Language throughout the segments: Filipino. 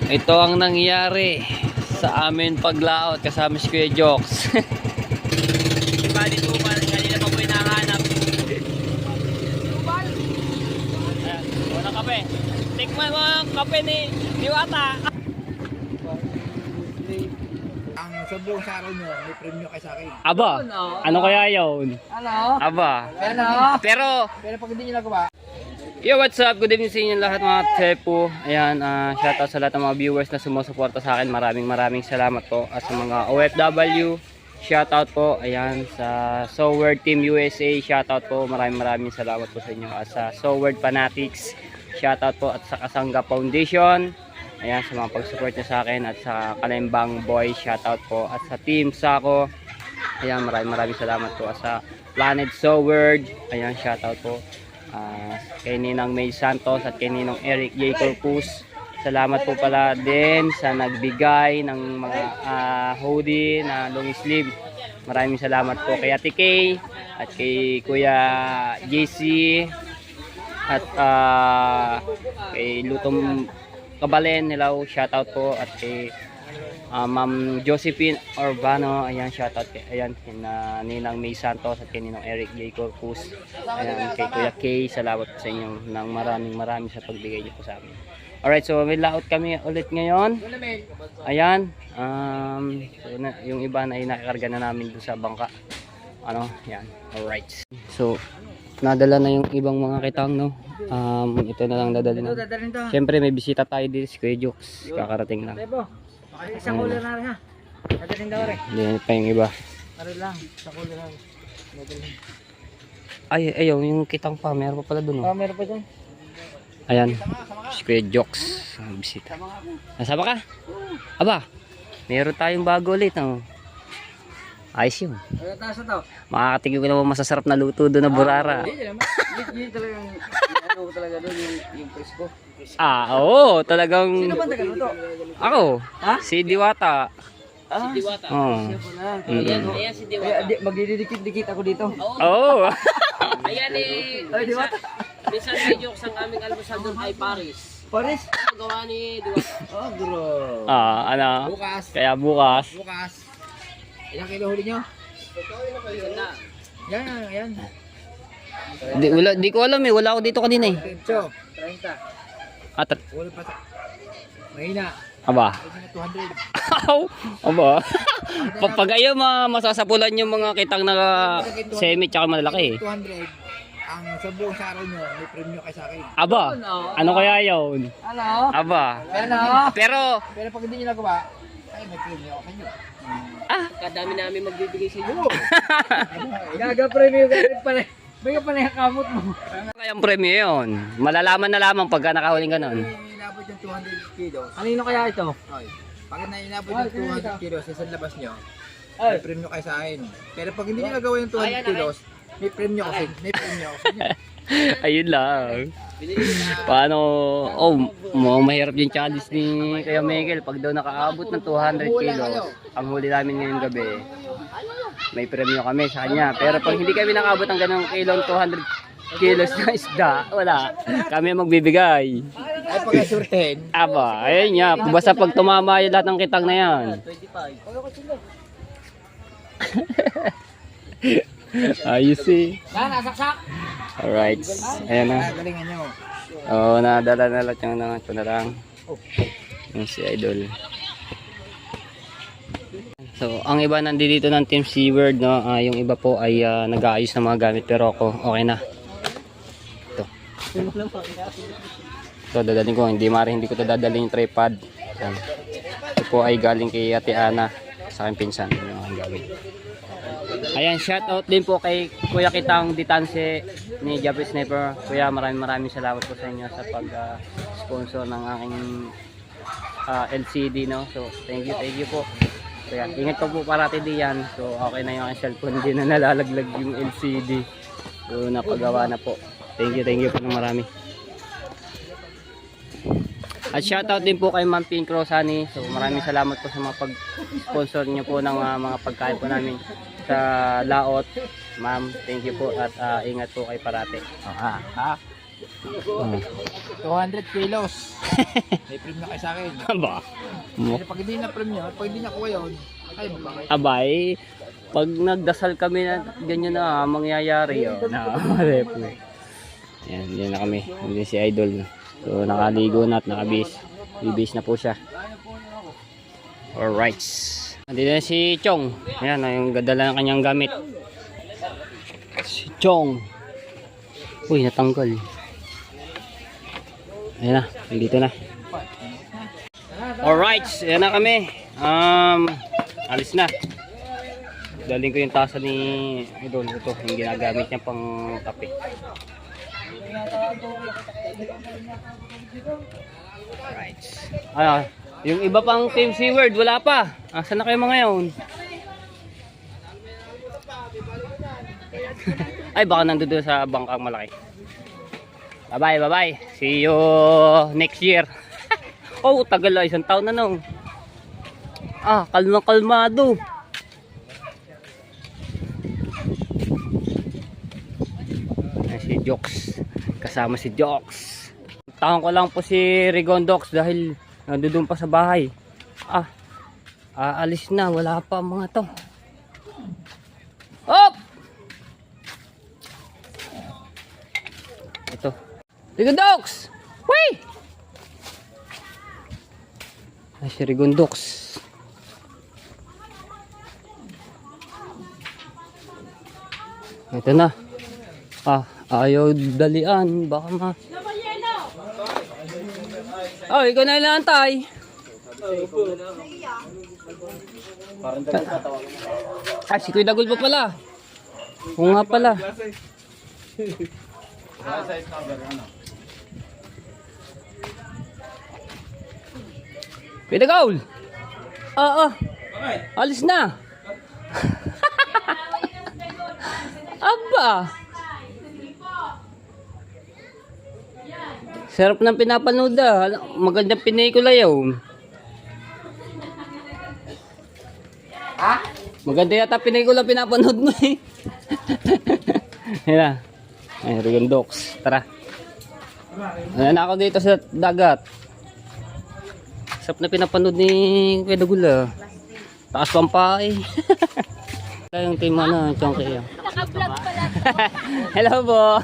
Ito ang nangyari sa amin paglaot kasama si Kuya Jokes. Diba dito pa kanina pa po hinahanap. Ayan, wala kape. Tikman mo ang kape ni Diwata. Ang sobrang sa araw nyo, may premyo kay sa akin. Aba, ano kaya yun? Ano? Aba. Ano? Pero Pag hindi nyo nagawa, yo, what's up? Good evening sa inyo lahat mga Tepo. Ayan, shoutout sa lahat ng mga viewers na sumusuporta sa akin. Maraming salamat po. At sa mga OFW, shoutout po. Ayan, sa Soword Team USA, shoutout po. Maraming salamat po sa inyo. At sa Soword Fanatics, shoutout po. At sa Kasangga Foundation, ayan, sa mga pag-support nyo sa akin. At sa Kalembang Boy, shoutout po. At sa Team Sako, ayan, maraming salamat po. At sa Planet Soword, ayan, shoutout po. Kay Ninang May Santos at kay Ninong Eric J. Corpus, salamat po pala din sa nagbigay ng mga hoodie na long sleeve. Maraming salamat po kay Ate Kay at kay Kuya JC at kay Lutom Kabalen, hello, shoutout po. At kay Ma'am Josephine Urbano, ayan, shoutout kay, ayan, Ninang May Santos at kay Ninong Eric J. Corpus, ayan, kay Kuya Kay, salamat po sa inyo ng maraming sa pagbigay niyo po sa amin. Alright, so may laot kami ulit ngayon. Ayan, so yung iba na inakarga na namin dun sa bangka. Ano, ayan, alright. So, nadala na yung ibang mga kitang, no? Ito na lang dadalhin na. Siyempre may bisita tayo dito si Kuya Jokes, kakarating lang. isang cooler na rin ha. Dadalhin daw rin. Hindi pa yung iba. Ano lang, isang cooler na rin. Dadalhin. Ayaw, yung kitang pa, meron pa pala dun, oh. Meron pa dyan. Ayan, si Kuya Jokes, ang bisita. Nasama ka? Aba, meron tayong bago ulit, oh. Ayos yun. Ano taas na to? Makakatigil ko naman masasarap na luto doon na burara. Hindi naman. Yun talagang, ano talaga doon, yung presko. Oo, talagang... Sino ba tagaluto? Ako, Ha? si Diwata. Si Diwata. Oo. Siya po na. Ayan si Diwata. Magdidikit-dikit ako dito. Oo. Ayan eh, Ay, Diwata. minsan medyo sa aming almusal doon ay Paris. Paris? Ang gawa ni Diwata. Oh, bro. Ano? Bukas. Kaya bukas. Bukas. Ilang kilo huli nyo? Ganda. Yan. Di ko alam eh, wala ako dito kanina eh. 30. At, Wala pa sa... Mahina. aba. 200. Aba. Pag ayaw masasapulan yung mga kitang na semi tsaka malalaki eh. 200. Ang sobrang sa araw nyo, may premyo kay sa akin. Aba, ano kaya yun? Ano? Aba. Ano? Pero, Pero pag hindi nyo nagawa, ay may premyo ako sa inyo. Kadami namin magbibigay sa inyo. Gaga-premyo ka rin pala. May ka pala yung kamot mo. ano kayang premyo yun? Malalaman na lamang pagka nakahuling ganon. Inabot yung 200 kilos. Kanino kaya ito? Okay. Pag inabot yung 200 kilos sa isang labas nyo, may premyo kayo sa akin. Pero pag hindi nyo nagawa yung 200 kilos, may premyo ako sa inyo. Ayun lang. Paano, mahirap yung challenge ni Kuya Miguel. Pag daw nakaabot ng 200 kilos, ang huli namin ngayong gabi, may premyo kami sa kanya. Pero pag hindi kami nakaabot ng ganong kilong 200 kilos na isda, wala. Kami ang magbibigay. Ay pag-asurihin. Aba, ayun nga. Basta pag tumama yung lahat ng kitang na yan. 25. Ayos eh. Nasaksak! Alright. Ayan na. Galingan nyo. Oo, nadala na lahat yung naman. Ito na lang. Yung si Idol. So, ang iba nandito ng Team Seaward, no? Yung iba po ay nag-aayos ng mga gamit. Pero ako, okay na. Ito. Ito, dadalhin ko. Hindi ko ito dadalhin yung tripod. Ayan. Ito po ay galing kay Ate Ana. Sa aking pinsan. Yung aking gawin. Ayan, shoutout din po kay Kuya Kitang Ditanse ni Japanese Sniper. Kuya, maraming salamat po sa inyo sa pag-sponsor ng aking LCD, no? So, thank you po. Kaya, ingat ko po parati diyan. So, okay na yung aking cellphone, hindi na nalalaglag yung LCD. So, napagawa na po. Thank you po ng marami. At shoutout din po kay Ma'am Pink Rosani. So, maraming salamat po sa mga pag-sponsor niyo po ng mga pagkain po namin sa laot. Ma'am, thank you po at ingat po kay parate. 200 kilos. May premium kayo sa akin. Aba. Mo. Pero pag hindi na premium, pag hindi na kuha yun, ay mabangay. Abay, pag nagdasal kami na ganyan na mangyayari oh, na rep. Yan, yan na kami. Hindi si Idol. So nakaligo na at nakabis. Bibis na po siya. Alright. Nandito na si Chong. Ayan, yung gadala ng kanyang gamit. Si Chong. Uy, natanggal. Ayan na, nandito na. Alright, ayan na kami. Alis na. Daling ko yung tasa ni Idol. Ito, yung ginagamit niya pang kape. Alright. Yung iba pang Team Seaward, wala pa. Asan na kayo mga yun? Ay, baka nandun sa bangkang malaki. Bye-bye, bye-bye. See you next year. Oh, tagal na. 1 taon na nung. Kalmado. Ayan si Joks. Kasama si Joks. Tahan ko lang po si Rigondox dahil nandun pa sa bahay. Aalis na. Wala pa mga to. Hop! Ito. Rigondox! Wait! Ay, si Rigondox. Ito na. Ayaw dalian. Baka ma... ikaw na ilantay. Si Kuya Dagul pa pala. Oo nga pala. Kuya Dagul. Alis na. Aba. Sarap ng pinapanood Magandang pinikula yun. Maganda yata pinikula pinapanood mo eh. Yan na. Ay, Rigondox. Tara. Ayan ako dito sa dagat. Sarap na pinapanood ni Kuya Dagul Taas pampa eh. Yung team Chongke yun. Naka-vlog pala. Hello po.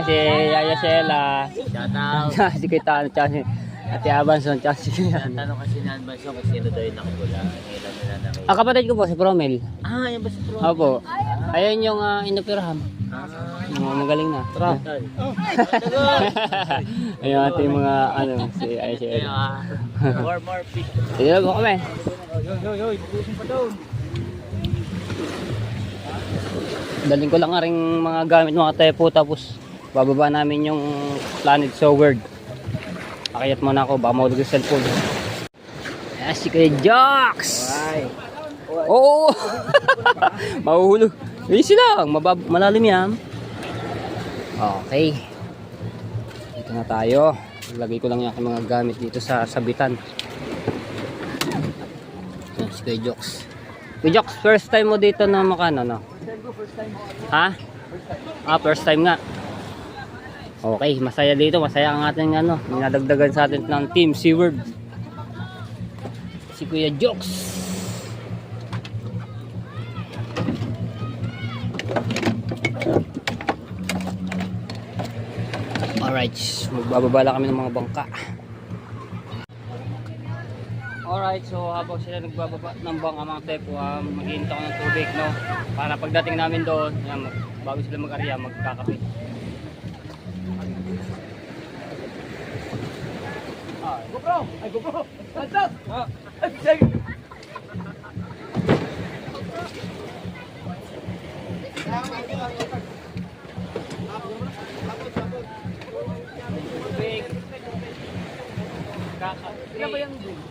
Si Yaya Shela. Shoutout. Si Kitano, si Ate Abanson, si Tanong kasi ni Anbanson kung sino daw yung nakapula. Kailan nila nakita. kapatid ko po, si Promel. Yan ba si Pro? Opo. Ayan yung inoperahan. Magaling na. Tara. Ayun ating mga si Yaya Shela. More fish. Sige po kami. Busin pa doon. Daling ko lang nga rin mga gamit mga tepo tapos bababa namin yung Planet Soward. Akayat muna ako, baka mawag yung cellphone. Ayan si Kuya Joks! Oo! Mahuhulog. Easy lang, malalim yan. Okay. Dito na tayo. Lagay ko lang yung aking mga gamit dito sa sabitan. Ayan si Kuya Joks. Kuya Joks, first time mo dito na makano, no? Ha? First time nga. Okay, masaya dito. Masaya ang ating ninadagdagan sa atin ng Team Seaward. Si Kuya Joks. Alright, magbababa lang kami ng mga bangka. Alright, so habang sila nagbababa ng bangka mga tepo, maghihinta ko ng tubig, no? Para pagdating namin doon, bago sila mag-arya, magkakape. GoPro! Ay, GoPro! Lantas! Tubig! Kakape! Sila ba yung drink?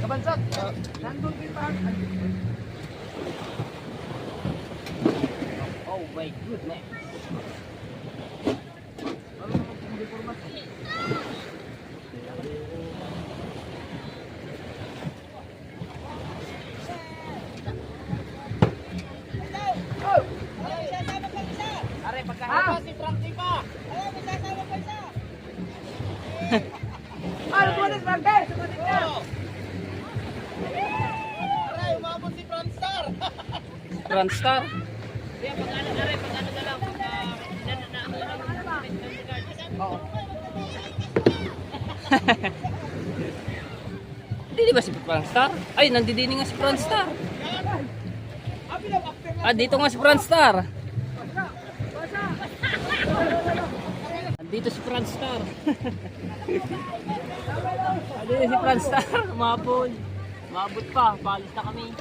Kabansot. Oh my goodness. Are, pagkahapon si Frankie pa. Ano po na Frankie? Sumatik na. Aray, umabot si Franstar. Franstar. Kaya pag ano na lang, pag ano lang, Oo. Hindi di ba si Franstar? Ay, nandidini nga si Franstar. Ah, dito nga si Franstar. Dito si Franstar. Dito si Franstar. Umabot. Umabot pa. Palis na kami.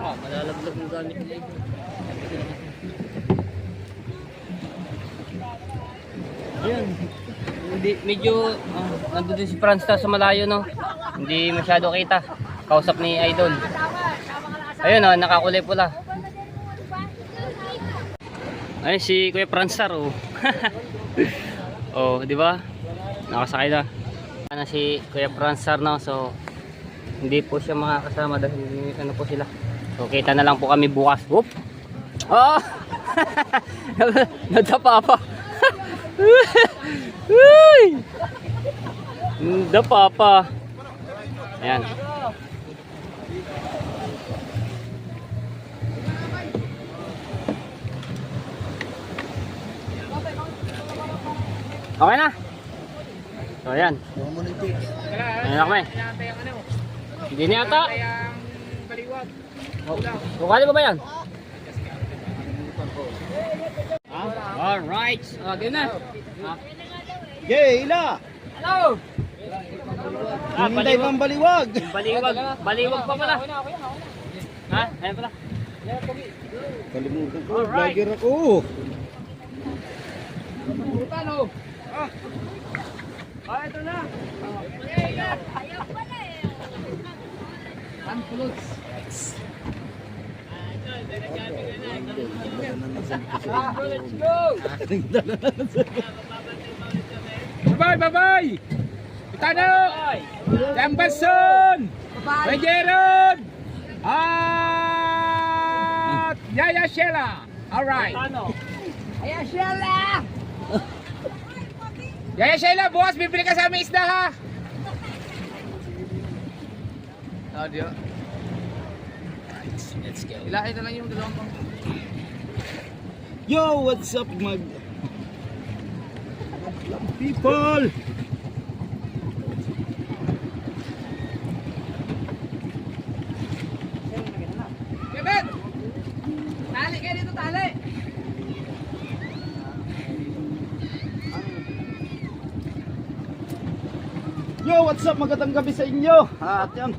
Ah, malalaglag ng gamit nila. Ayun. Hindi, medyo nandun din si Franstar sa malayo, no? Hindi masyado kita. Kausap ni Idol. Ayun, oh, nakakulay pula. Ayun si Kuya Franstar, oh. Oh, di ba? Nakasakay na. Ano si Kuya Franstar, no? So hindi po siya makakasama dahil ano po sila. So kita na lang po kami bukas. Whoop. Oh! Nadapa pa. Uy! Nadapa pa. Ayan. Okay na. So ayan. Ayan na kami. Hindi na yata. Bukali ba ba yan? Alright. Okay na. Yay, ila. Hello! Hinday pang baliwag. Baliwag. Baliwag pa pala. Ha? Ayan pala. Kalimutan ko, Alright. vlogger ako. Ah, ito na. Let's go! Bye-bye! Itano! Jambason! Bejeron! At Yaya Sheila! Alright! Ano? Yaya Sheila, bukas bibili ka sa aming isda ha! Audio. Let's go. Ilahin na lang yung dalawang pang... Yo! What's up people? Kevin! Tali kayo dito, tali! Yo! What's up? Magandang gabi sa inyo! At yan,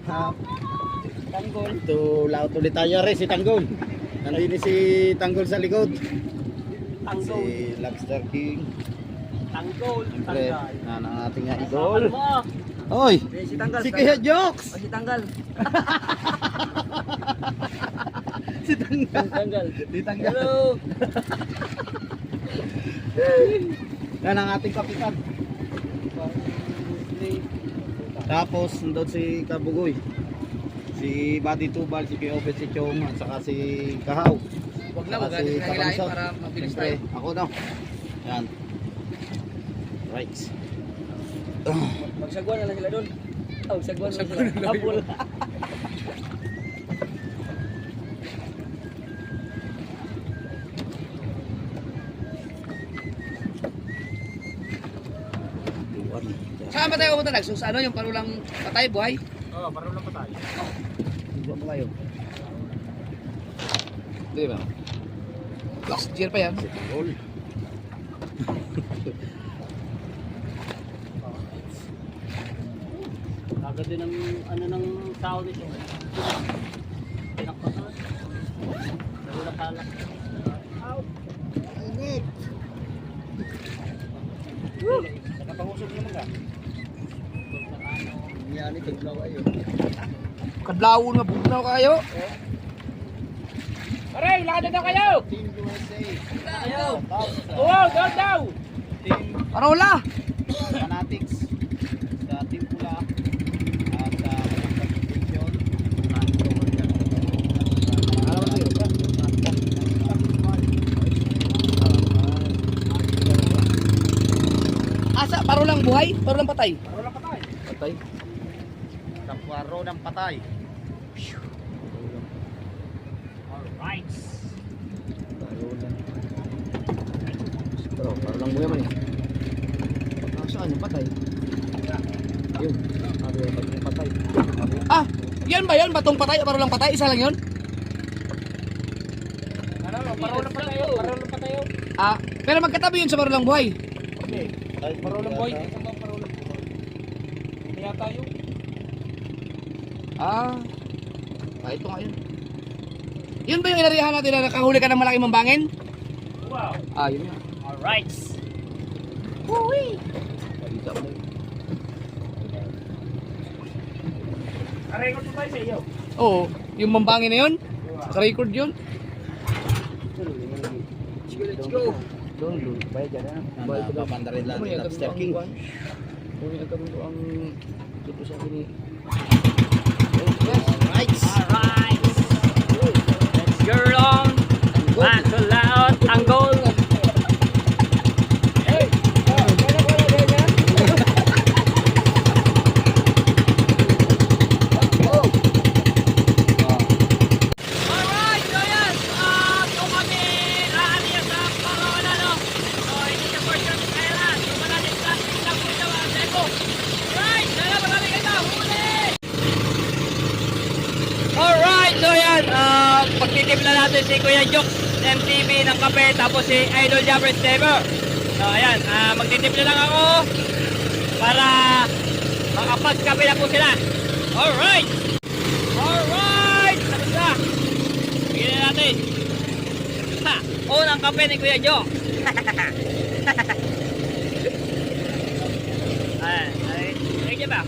Tanggol. Ito, laot ulit tayo rin si Tanggol. Ano yun si Tanggol sa likod? Tanggol. Si Lobster King. Tanggol. Siyempre, ang ating idol. Ano mo? Hoy! Si Tanggal. Si Kuya Jokes! Si Tanggal. Si Tanggal. Tanggol. Si Tanggal. Hello. Yan ang ating kapitan. Tapos, nandun si Kabugoy. Si Buddy Tubal, si Kuya Obet, si Chong, at saka si Kahaw. Wag na, Saka wag natin nangilahin Kabansot. para mabilis Siyempre, tayo. ako daw. Yan. Right. Magsagwan na lang sila doon. Magsagwan na sila. Apple. Saan ba tayo pumunta? Nagsus ano yung parulang patay buhay? Oo, parang lang pa tayo. Diba pa kayo? Di ba? Last year pa yan. All. Agad din ang ano ng tao nito. Init. Sa kapangusog naman ka. Yan ito, blawa yun. Kadlaw nga bugnaw kayo. Aray, lakad na kayo! Team USA. Kayo. Wow, down daw! Team Parola. Fanatics. Sa Team Pula. At sa Competition. Asa parolang buhay, parolang patay. Patay. Kapwaro ng patay. Alright. Pero, parang buhay man eh. Saan yung patay? Yun. Sabi yung patay. Ah, yan ba yun? Batong patay, parolang patay, isa lang yun? Parolang patayo, parolang patayo. Ah, pero magkatabi yun sa parolang buhay. Okay. Parolang boy, isang bang parolang boy. Kaya tayo. Ah, ito nga yun. Yun ba yung inarihan natin na nakahuli ka ng malaking mambangin? Wow. Ah, yun nga. Alright. Record mo ba sa iyo? Oo, yung mambangin na yun. Naka-record yun. Let's go. Doon, bayad dyan na. Bayad ko papandarin lang ng Lobster King. Kung yung agad ang tuto sa akin ni... Right. Alright. Let's go long. Masalaot ang goal. Alright, so yan. Kung kami aaniya sa Corona, no? So, hindi siya for sure kaya so, malalim plastic lang po ito, tempo. Alright, dala marami kayo, huli! Alright, so yan. Pagtitimpla natin si Kuya Jokes MTV ng kape, tapos si Idol Jabbers Never. So, ayan. Magtitimpla lang ako para makapag-kape na po sila. Alright! Alright! Tapos na. Bigyan na natin. Ha! Unang kape ni Kuya Jo. Ayan. Ay, Jeff ba?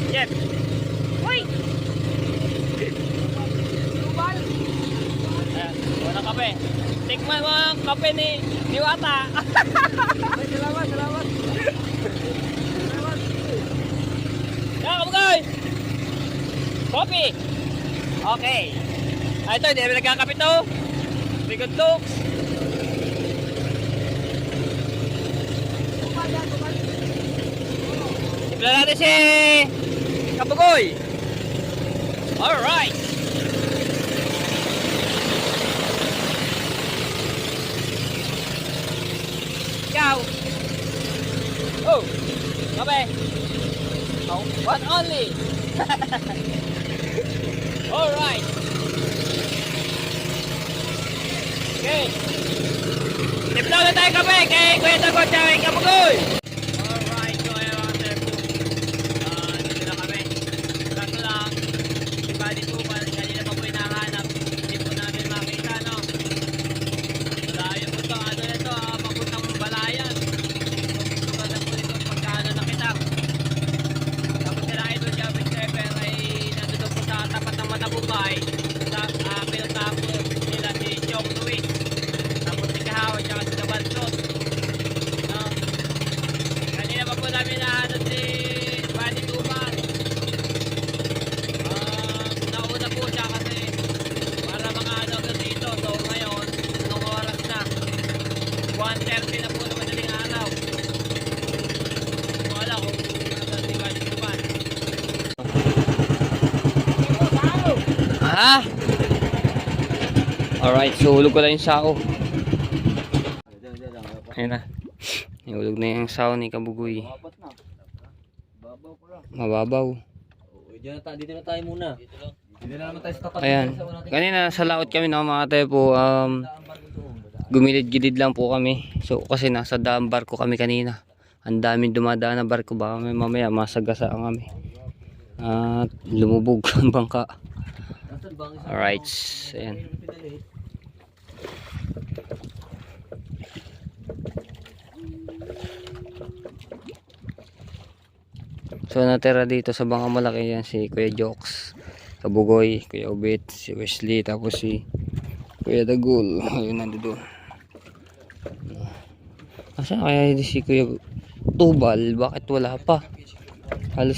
Jeff. Uy! Ayan. Unang kape. Tikman mo ang kape ni Diwata. Salamat, salamat. Yan, kabugay! Coffee! Okay. Ito, hindi namin nagkakape to. Very good looks. Tipla natin si Kabugoy. Alright. Ikaw. Oh, kape. Oh, one only. Alright. Okay. Tipla na tayo kape kay Kuya Dagot at kay Kabugoy. Alright, so ayan mga tepo. Dito na kami. Kaso lang, si Buddy po, kanina pa po hinahanap. Hindi po namin makita, no? Layo po ito. Ano na ito? Papuntang Balayan. So, gusto na po ito pagkaano nakita. Tapos sila Idol Jabbers Never ay nandun po sa tapat ng Matabubay. Pinuntahan po nila si Chong Luis. Tapos si Kahawa at si Kabansot. No? Kanina pa po namin nahanap si Buddy Tuman. Nauna po siya kasi para mga ano dito. So ngayon, anong oras na? 1:30 na po na madaling araw. Wala kung nasan si Buddy Tuman. Ah! Alright, so hulog ko lang yung sao. Ayun na. Hulog na yung sao ni Kabugoy. Mababaw. Dito na tayo muna. Dito na naman tayo sa tapat. Ayan. Kanina sa laot kami no mga tepo. Gumilid-gilid lang po kami. So kasi nasa daang barko kami kanina. Ang daming dumadaan na barko. Baka may mamaya masagasaan kami. At lumubog ang bangka. Alright. Ayan. So natira dito sa Bangka Malaki yan si Kuya Jokes, Kabugoy, Kuya Obet, si Wesley, tapos si Kuya Dagul. Ayun, nandito. Asa kaya hindi si Kuya Tubal? Bakit wala pa? Halos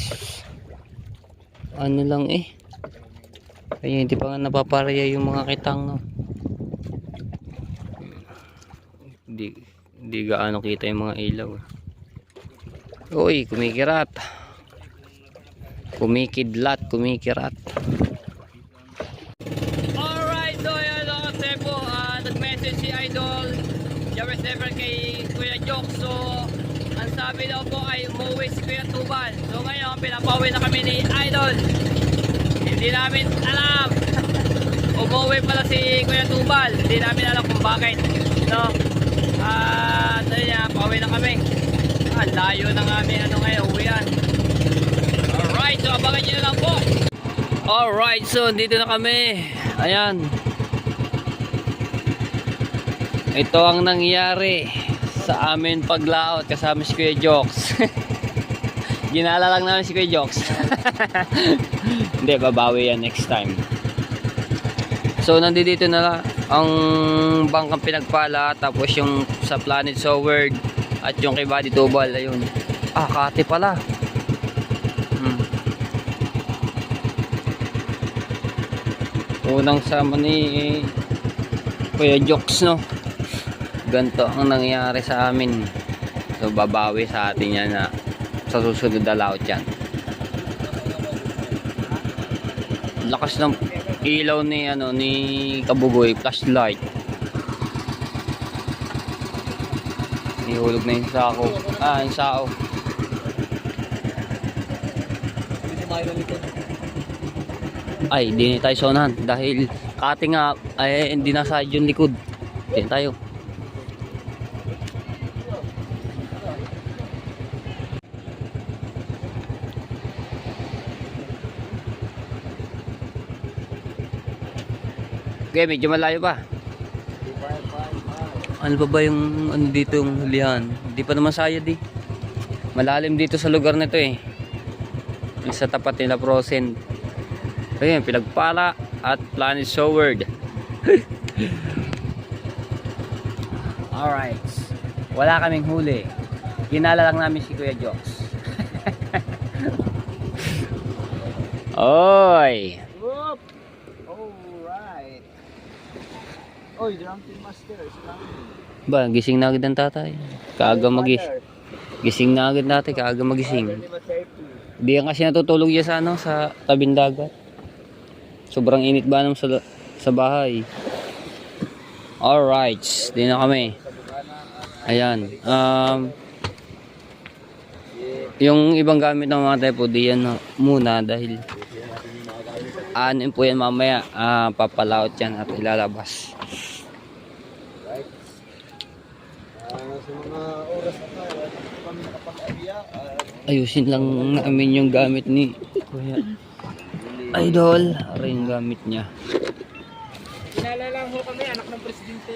ano lang eh. Kaya hindi pa nga napaparaya yung mga kitang, no. Hindi gaano kita yung mga ilaw. Uy, kumikirat. Kumikidlat, kumikirat. Alright, so yan ako Tepo. Nag-message si Idol James Never kay Kuya Jok. So ang sabi daw po ay umuwi si Kuya Tubal. So ngayon pinapauwi na kami ni Idol. Hindi namin alam. Umuwi pala si Kuya Tubal. Hindi namin alam kung bakit, no? At ayun yan, pauwi na kami. Layo na nga ano ngayon, uwian. Alright, so abangan nyo na lang po. Alright, so dito na kami. Ayan. Ito ang nangyari sa amin paglaot kasama si Kuya Jokes. Ginala lang namin si Kuya Jokes. Hindi, babawi yan next time. So nandito na lang ang bangkang pinagpala, tapos yung sa Planet Soward at yung kay Buddy Tubal. Ayun. Kati pala. Unang sama ni Kuya Jokes, no. Ganto ang nangyari sa amin. So babawi sa atin yan na sa susunod na laot yan. Lakas ng ilaw ni Kabugoy, flashlight. Ihulog na yung sako. Yung sao. Ay, di na tayo sonahan dahil kati nga ay hindi nasa yung likod. Di tayo. Okay, medyo malayo pa. Ano pa ba yung ano dito yung hulihan? Hindi pa naman sayad eh. Malalim dito sa lugar na ito eh. Yung sa tapat nila Frozen. Ayun, Pinagpala at Planet Soward. Alright. Wala kaming huli. Ginala lang namin si Kuya Jokes. Oy! Alright. Oy, jumping master. Ba, gising na agad ang tatay. Kaaga gising na agad natin, kaaga magising. Di yan kasi natutulog yan sa ano, sa tabing dagat. Sobrang init ba naman sa bahay. Alright, di na kami. Ayan. Yung ibang gamit ng mga Tepo, di yan muna dahil ano po yan mamaya. Papalaot yan at ilalabas. Sa mga oras na ito, kami nakapag-abiya. Ayusin lang namin yung gamit ni Kuya Idol. Ara yung gamit niya. Kinalala ho kami, anak ng presidente.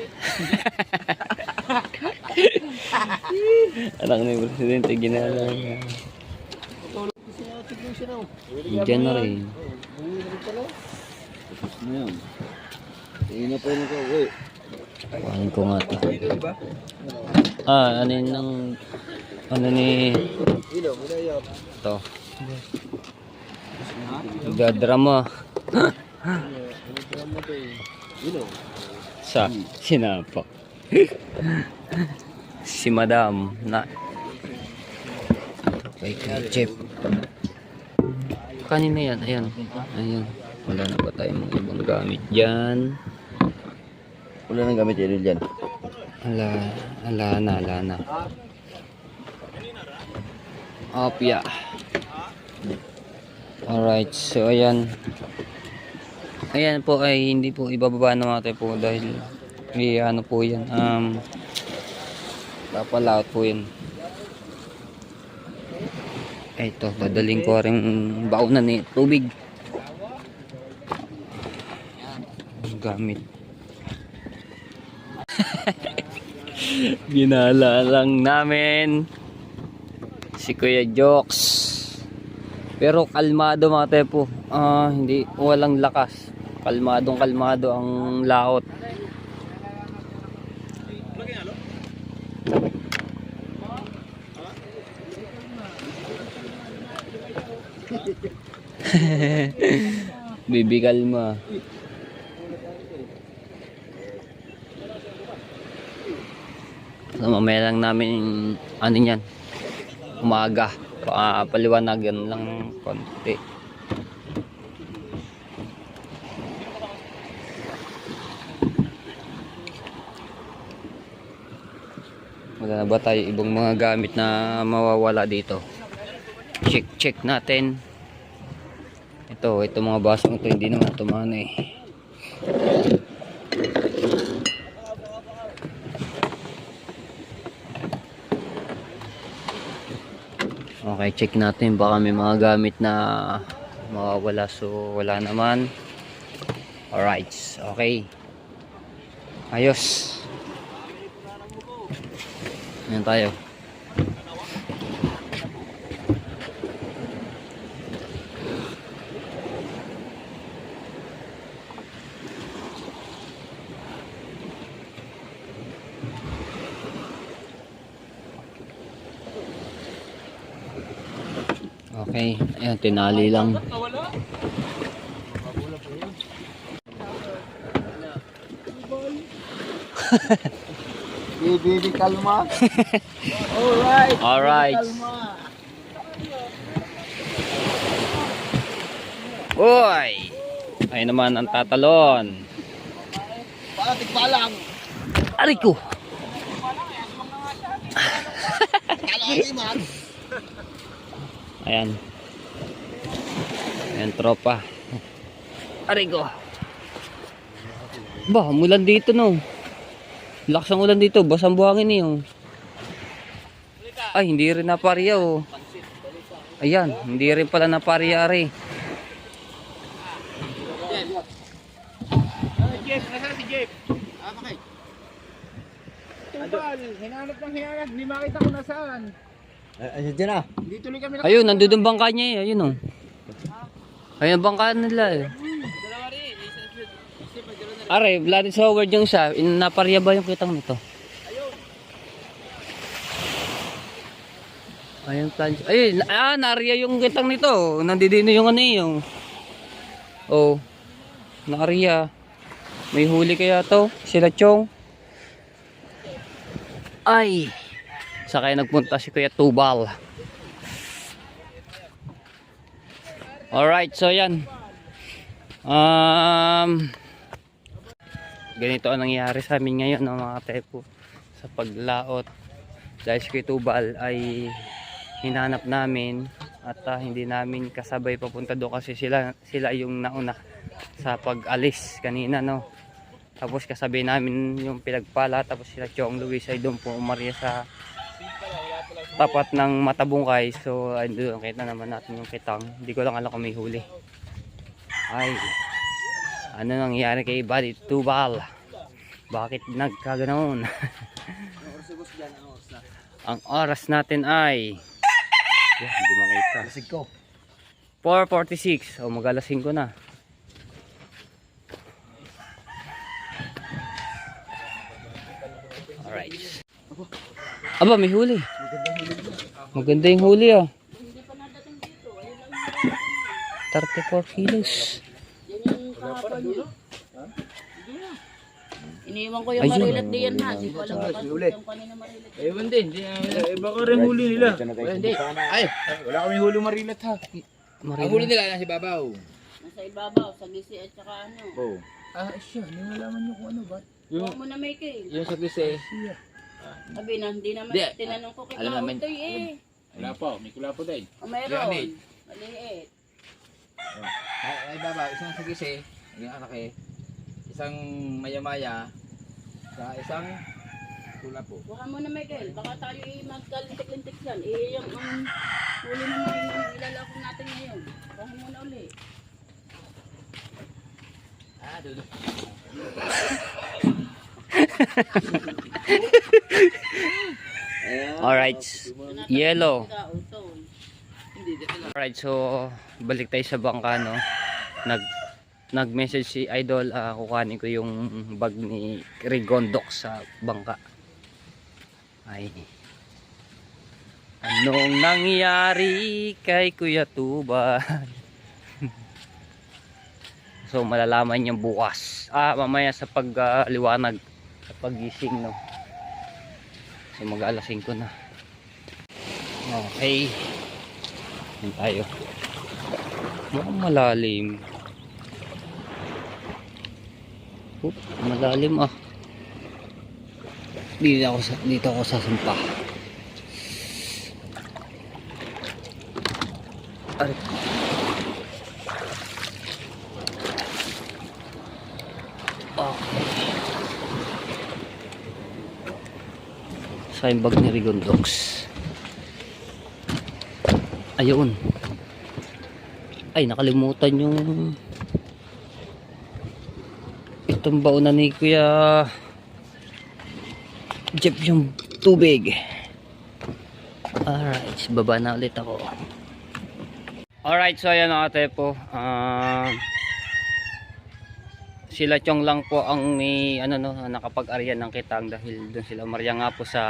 Anak ni Presidente, ginala niya. Diyan na rin. Tingin na po yun ko. Uy. Kuhanin ko nga ito. Ano yun ng ano ni ito. Gadrama. Sa sinapak. Si Madam na kay Chef. Kanina yan, ayan. Ayan. Wala na ba tayong mga ibang gamit dyan? Wala nang gamit yun dyan. Ala na. Opya. Alright, so ayan. Ayan po ay hindi po ibababa na natin po dahil ano po yan. Papalaot po yan. Ito, dadaling ko rin baunan ni tubig. Gamit. Ginala lang namin si Kuya Jokes. Pero kalmado mga tepo. Hindi, walang lakas. Kalmadong kalmado ang laot. Bibi kalma. So, mamaya lang namin ano yan, umaga paliwanagan lang konti. Wala na ba tayo ibang mga gamit na mawawala dito? Check natin. Ito mga basong ito hindi naman ito mana eh. Okay, check natin baka may mga gamit na mawawala, so wala naman. Alright, okay. Ayos. Ayan tayo. Okay, ayan, tinali lang. Bibi kalma. Alright. Alright. Kalma. Uy! Ayun naman ang tatalon. Patik pa lang. Aray ko! Ayan. Ayan, tropa. Aray ko! Ba, mulan dito no. Lakas ang ulan dito, basang buhangin eh. Oh. Ay, hindi rin napariya oh. Ayan, hindi rin pala napariya ari. Jeff, nasaan si Jeff? Bakit? Tubal, hinanap ng hinanap, hindi makita ko nasaan. Ayun dyan na. Hindi tuloy kami Ayun, nandun ang bangka niya eh. Ayun oh. Ayun ang bangka nila eh. Are, Vladis Howard yung siya. Napariya ba yung kitang nito? Ayun, plancha. Ayun, nariya yung kitang nito. Nandidino yung ano eh, yung. Oh, nariya. May huli kaya to? Sila Chong. Ay. Saka nagpunta si Kuya Tubal. Alright, so yan. Ganito ang nangyari sa amin ngayon ng mga tepo sa paglaot. Dahil si Kuya Tubal ay hinanap namin at hindi namin kasabay papunta doon kasi sila yung nauna sa pag-alis kanina no. Tapos kasabay namin yung pinagpala, tapos sila Chong Luis ay doon po umarya sa tapat ng Matabungkay. So ay doon kita naman natin yung kitang. Hindi ko lang alam kung may huli. Ay, ano nangyari kay Buddy Tubal? Bakit nagkaganoon? Ang oras natin ay hindi makita. 4:46. O mag-alas 5 na. Alright. Aba, may huli. Maganda yung huli ah. 34 kilos. Iniwan ko yung marilat diyan ha. Hindi ko alam kung yung kanina marilat. Ewan din, baka rin huli nila. Hindi. Ay, wala kami huli marilat ha. Ang huli nila nasa ibabaw. Nasa ibabaw, sa gisi at saka ano. Oo. Siya, hindi malaman nyo kung ano ba? Huwag mo na may kay. Yung sa gisi. Sabi na, hindi naman Di, tinanong ko kay alam naman. Kautoy eh. Wala po, may kula po din. O mayroon. Maliit. Ay baba, isang sa gisi, yung anak eh. Isang maya-maya, sa isang kula po. Baka mo na may kay. Baka tayo magkalintik-lintik yan. Yung huli mo na yung ilalakong natin ngayon. Baka mo na uli. Dudo. Alright. Yellow. Kautoy. Hindi, Alright, so balik tayo sa bangka, no. Nag-message si Idol, kukuhanin ko yung bag ni Rigondok sa bangka. Ay. Anong nangyari kay Kuya Tuba? So malalaman niya bukas. Mamaya sa pagliwanag, sa paggising, no. So mag-alas 5 na. Okay. Yan tayo. Mukhang malalim. Malalim ah. Dito ako sasampa. Aray. Okay. Sa yung bag ni Rigondox. Ayun. Ay, nakalimutan yung itong baon na ni Kuya Jeff yung tubig. Alright, baba na ulit ako. Alright, so ayan mga tepo. Sila Chong lang po ang may nakapag-aryan ng kitang dahil doon sila Maria nga po sa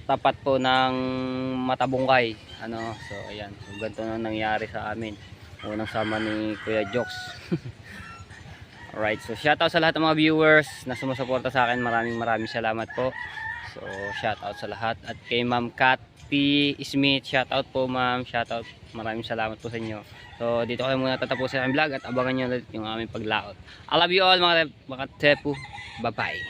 tapat po ng Matabungkay. So ayan, so ganito na nangyari sa amin. Unang sama ni Kuya Jokes. Alright, so shoutout sa lahat ng mga viewers na sumusuporta sa akin. Maraming salamat po. So shoutout sa lahat. At kay Ma'am Cathy Smith, shoutout po ma'am. Shoutout. Maraming salamat po sa inyo. So dito kayo muna tatapusin ang vlog at abangan nyo ulit yung aming paglaot. I love you all mga tepu. Bye bye.